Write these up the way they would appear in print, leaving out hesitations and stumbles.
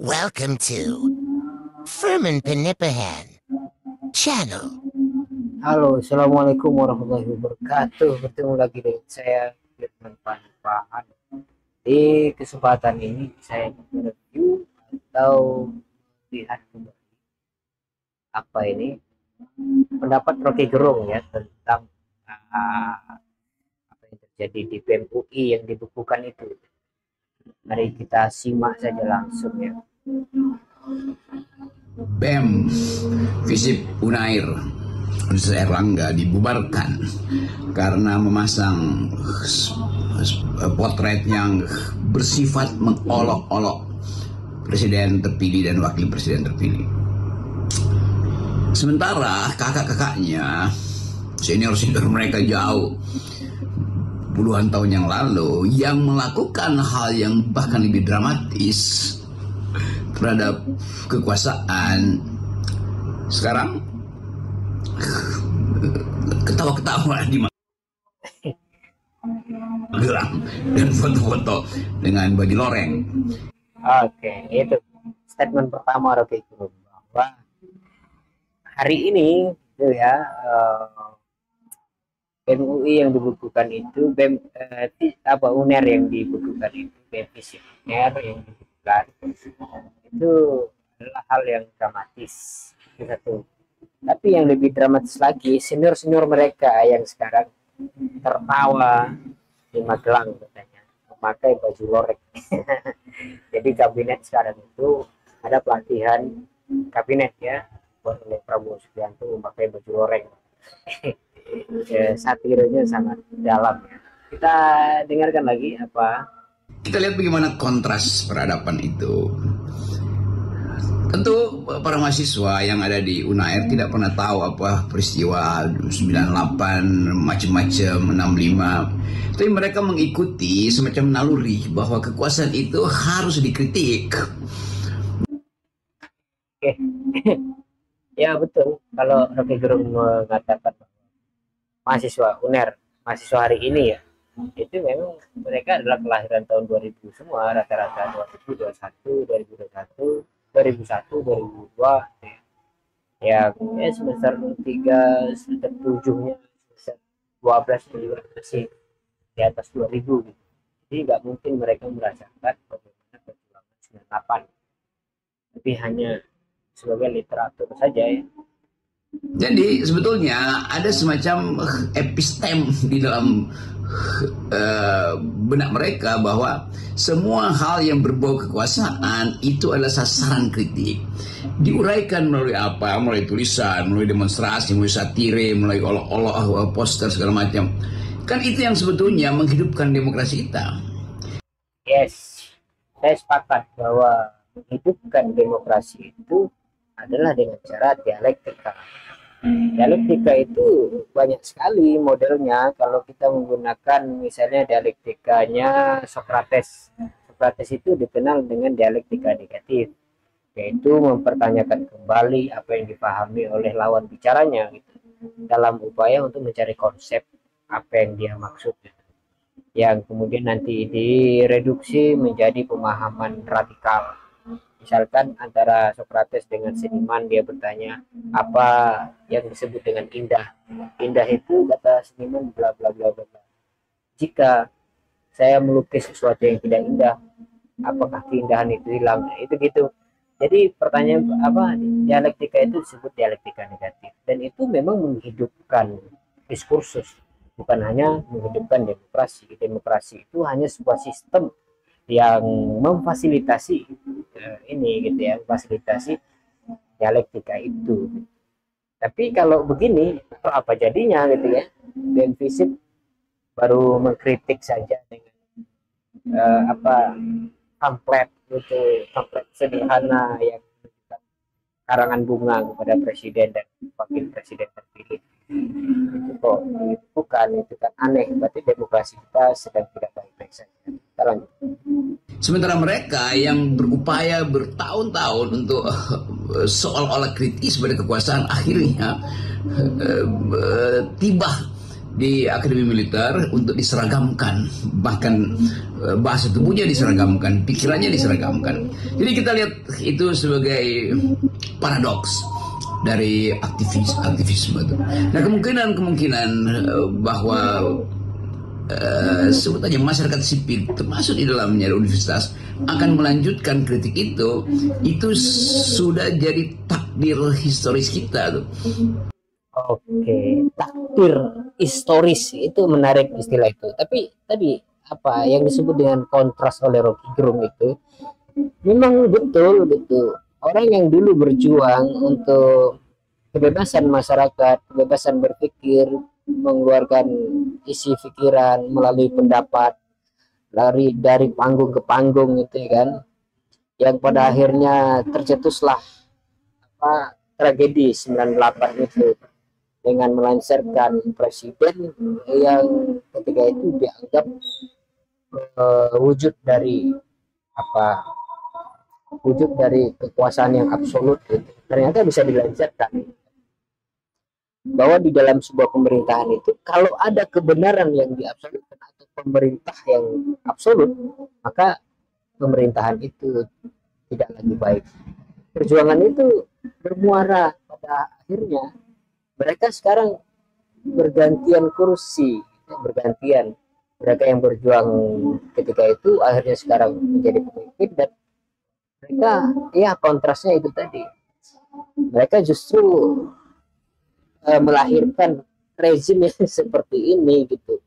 Welcome to Furman Penipahan Channel. Halo, assalamualaikum warahmatullahi wabarakatuh. Bertemu lagi dengan saya, Firman Panipahan. Di kesempatan ini saya review atau lihat kembali apa ini pendapat Rocky Gerung ya tentang apa yang terjadi di BEM UI yang dibukukan itu. Mari kita simak saja langsung ya. BEM Visip Unair Universitas Airlangga dibubarkan karena memasang potret yang bersifat mengolok-olok presiden terpilih dan wakil presiden terpilih. Sementara kakak-kakaknya, senior-senior mereka jauh puluhan tahun yang lalu yang melakukan hal yang bahkan lebih dramatis terhadap kekuasaan, sekarang ketawa-ketawa di gelang dan foto-foto dengan baju loreng. Oke, itu statement pertama Rocky Gerung bahwa hari ini itu ya BEM UI yang dibukukan itu UNER yang dibukukan itu BEM Visip UNER yang dibukukan itu adalah hal yang dramatis satu. Tapi yang lebih dramatis lagi, senior mereka yang sekarang tertawa di Magelang katanya memakai baju loreng. Jadi kabinet sekarang itu ada pelatihan kabinet ya oleh Prabowo Subianto memakai baju loreng. Satirnya sangat dalam ya. Kita dengarkan lagi apa. Kita lihat bagaimana kontras peradaban itu. Tentu para mahasiswa yang ada di Unair tidak pernah tahu apa peristiwa 98 macam-macam 65. Tapi mereka mengikuti semacam naluri bahwa kekuasaan itu harus dikritik. Oke. Ya betul, kalau Rocky Gerung mengatakan mahasiswa UNER, mahasiswa hari ini ya, itu memang mereka adalah kelahiran tahun 2000 semua, rata-rata 2021, 2021, 2001, 2002 ya, semester 3, semester 7-nya, semester 12 juga masih di atas 2000 gitu. Jadi nggak mungkin mereka merasakan bagaimana perjuangan 98, tapi hanya sebagai literatur saja ya. Jadi sebetulnya ada semacam epistem di dalam benak mereka bahwa semua hal yang berbau kekuasaan itu adalah sasaran kritik. Diuraikan melalui apa? Melalui tulisan, melalui demonstrasi, melalui satire, melalui olok-olok, poster segala macam. Kan itu yang sebetulnya menghidupkan demokrasi kita. Yes, saya sepakat bahwa menghidupkan demokrasi itu adalah dengan cara dialektika. Dialektika itu banyak sekali modelnya. Kalau kita menggunakan misalnya dialektikanya Socrates. Socrates itu dikenal dengan dialektika negatif, yaitu mempertanyakan kembali apa yang dipahami oleh lawan bicaranya gitu, dalam upaya untuk mencari konsep apa yang dia maksud, yang kemudian nanti direduksi menjadi pemahaman radikal. Misalkan antara Socrates dengan seniman, dia bertanya apa yang disebut dengan indah. Indah itu kata seniman bla bla bla bla. Jika saya melukis sesuatu yang tidak indah, apakah keindahan itu hilang? Itu gitu. Jadi pertanyaan apa, dialektika itu disebut dialektika negatif, dan itu memang menghidupkan diskursus, bukan hanya menghidupkan demokrasi. Demokrasi itu hanya sebuah sistem yang memfasilitasi ini gitu ya, memfasilitasi dialektika itu. Tapi kalau begini apa jadinya gitu ya? BEM Visip baru mengkritik saja dengan pamflet gitu, pamflet sederhana yang karangan bunga kepada presiden dan wakil presiden terpilih. Itu kok bukan, itu kan aneh. Berarti demokrasi kita sedang tidak baik-baik saja. Kita lanjut. Sementara mereka yang berupaya bertahun-tahun untuk seolah-olah kritis pada kekuasaan, akhirnya tiba di Akademi Militer untuk diseragamkan, bahkan bahasa tubuhnya diseragamkan, pikirannya diseragamkan. Jadi kita lihat itu sebagai paradoks dari aktivisme itu. Nah, kemungkinan bahwa sebetulnya masyarakat sipil termasuk di dalamnya universitas akan melanjutkan kritik itu sudah jadi takdir historis kita tuh. Oke, takdir historis itu menarik istilah itu. Tapi tadi apa yang disebut dengan kontras oleh Rocky Gerung itu memang betul gitu. Orang yang dulu berjuang untuk kebebasan masyarakat, kebebasan berpikir, mengeluarkan isi pikiran melalui pendapat, lari dari panggung ke panggung gitu ya kan, yang pada akhirnya tercetuslah apa tragedi 98 itu dengan melancarkan presiden yang ketika itu dianggap wujud dari kekuasaan yang absolut gitu. Ternyata bisa dilancarkan bahwa di dalam sebuah pemerintahan itu kalau ada kebenaran yang diabsolutkan atau pemerintah yang absolut, maka pemerintahan itu tidak lagi baik. Perjuangan itu bermuara pada akhirnya mereka sekarang bergantian kursi, bergantian. Mereka yang berjuang ketika itu akhirnya sekarang menjadi pemimpin, dan mereka ya kontrasnya itu tadi. Mereka justru melahirkan rezim yang seperti ini gitu,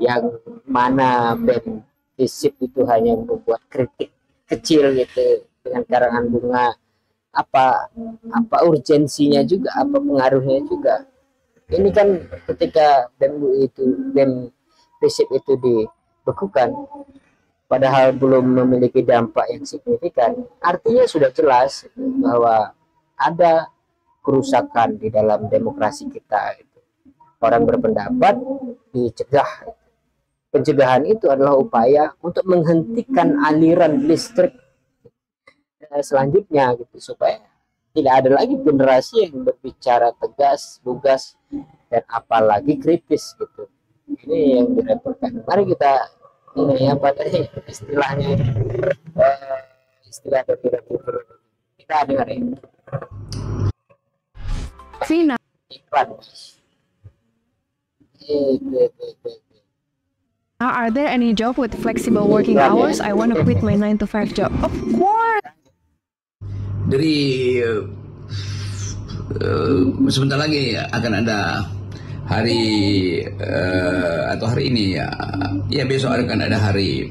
yang mana BEM FISIP itu hanya membuat kritik kecil gitu dengan karangan bunga. Apa urgensinya juga, apa pengaruhnya juga. Ini kan ketika BEM FISIP itu dibekukan padahal belum memiliki dampak yang signifikan, artinya sudah jelas bahwa ada kerusakan di dalam demokrasi kita. Orang berpendapat dicegah. Pencegahan itu adalah upaya untuk menghentikan aliran listrik selanjutnya gitu, supaya tidak ada lagi generasi yang berbicara tegas, lugas, dan apalagi kritis gitu. Ini yang direpotkan. Mari kita ini apa tadi istilahnya, istilah dari kita dengar ya. Vina. Iklan. Are there any job with flexible working hours? I want to quit my 9 to 5 job. Of course. Dari sebentar lagi akan ada hari atau hari ini ya besok akan ada hari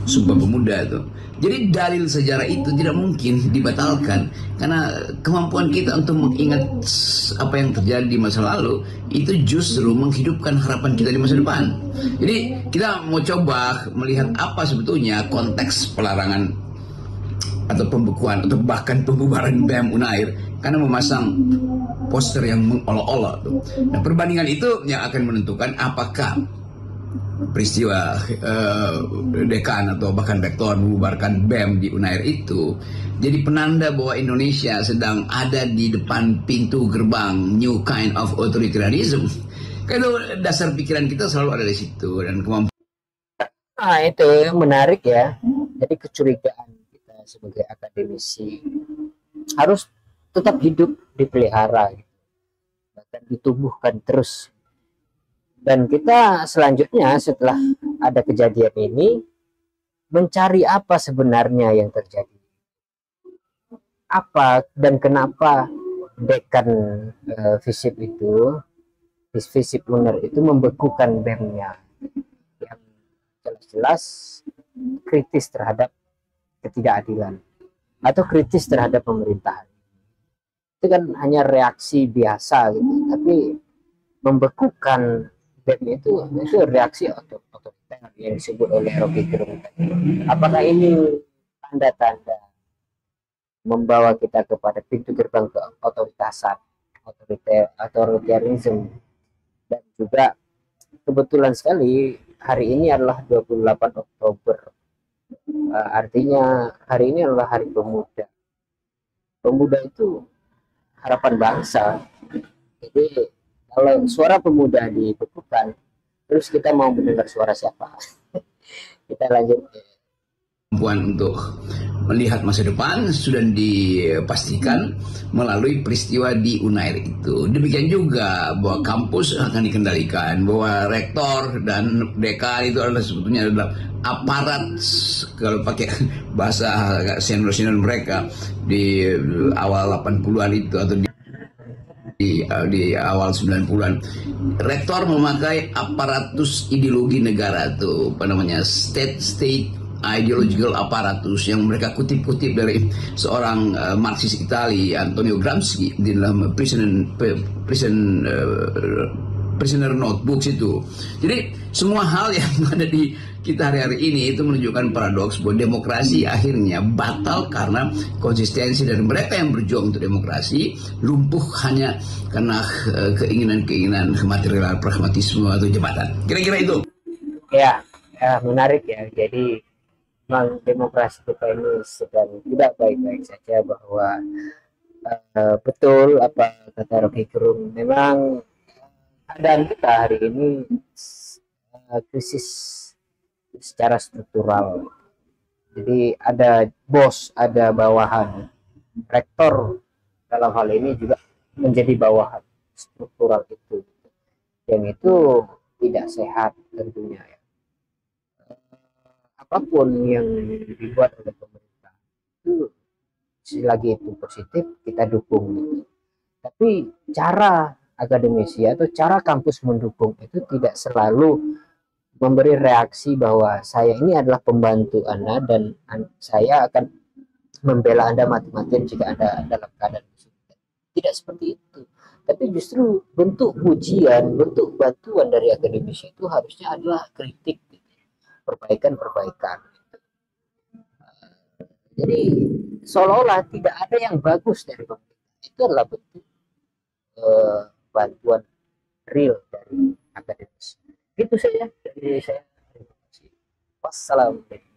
Sumpah Pemuda tuh. Jadi dalil sejarah itu tidak mungkin dibatalkan karena kemampuan kita untuk mengingat apa yang terjadi di masa lalu itu justru menghidupkan harapan kita di masa depan. Jadi kita mau coba melihat apa sebetulnya konteks pelarangan atau pembekuan atau bahkan pembubaran BEM Unair karena memasang poster yang mengolok-olok tuh. Nah, perbandingan itu yang akan menentukan apakah peristiwa dekan atau bahkan rektor membubarkan BEM di Unair itu jadi penanda bahwa Indonesia sedang ada di depan pintu gerbang new kind of authoritarianism. Karena dasar pikiran kita selalu ada di situ dan kemampuan. Nah, itu yang menarik ya. Jadi kecurigaan kita sebagai akademisi harus tetap hidup, dipelihara, bahkan ditumbuhkan terus. Dan kita selanjutnya setelah ada kejadian ini mencari apa sebenarnya yang terjadi, apa dan kenapa dekan FISIP itu, FISIP Unair itu membekukan BEM-nya yang jelas-jelas kritis terhadap ketidakadilan atau kritis terhadap pemerintahan. Itu kan hanya reaksi biasa gitu, tapi membekukan BEM itu reaksi otoriter yang disebut oleh Rocky Gerung. Apakah ini tanda-tanda membawa kita kepada pintu gerbang ke otoritasan, otoritarianisme? Dan juga kebetulan sekali hari ini adalah 28 Oktober. Artinya hari ini adalah Hari Pemuda. Pemuda itu harapan bangsa. Jadi Kalau suara pemuda dibekukan, terus kita mau mendengar suara siapa? Kita lanjut. Kemampuan untuk melihat masa depan sudah dipastikan melalui peristiwa di Unair itu. Demikian juga bahwa kampus akan dikendalikan, bahwa rektor dan dekan itu adalah sebetulnya adalah aparat, kalau pakai bahasa senior-senior mereka di awal 80-an itu, atau di awal 90-an. Rektor memakai aparatus ideologi negara tuh, apa namanya, state ideological apparatus, yang mereka kutip-kutip dari seorang Marxis Itali, Antonio Gramsci, di dalam prisoner notebooks itu. Jadi semua hal yang ada di kita hari-hari ini itu menunjukkan paradoks bahwa demokrasi akhirnya batal karena konsistensi dari mereka yang berjuang untuk demokrasi lumpuh hanya karena keinginan-keinginan material, pragmatisme atau jabatan. Kira-kira itu. Ya, menarik ya. Jadi memang demokrasi kita ini sedang tidak baik-baik saja, bahwa betul apa kata Rocky Gerung, memang keadaan kita hari ini krisis secara struktural. Jadi ada bos, ada bawahan. Rektor dalam hal ini juga menjadi bawahan struktural itu, yang itu tidak sehat tentunya ya. Apapun yang dibuat oleh pemerintah itu, selagi itu positif kita dukung gitu. Tapi cara akademisi atau cara kampus mendukung itu tidak selalu memberi reaksi bahwa saya ini adalah pembantu Anda dan saya akan membela Anda mati-matian jika Anda dalam keadaan kesulitan. Tidak seperti itu. Tapi justru bentuk pujian, bentuk bantuan dari akademisi itu harusnya adalah kritik, perbaikan-perbaikan. Jadi seolah-olah tidak ada yang bagus dari pemerintah. Itu adalah bentuk bantuan real dari akademisi. Itu saja dari saya. Terima kasih. Wassalamualaikum.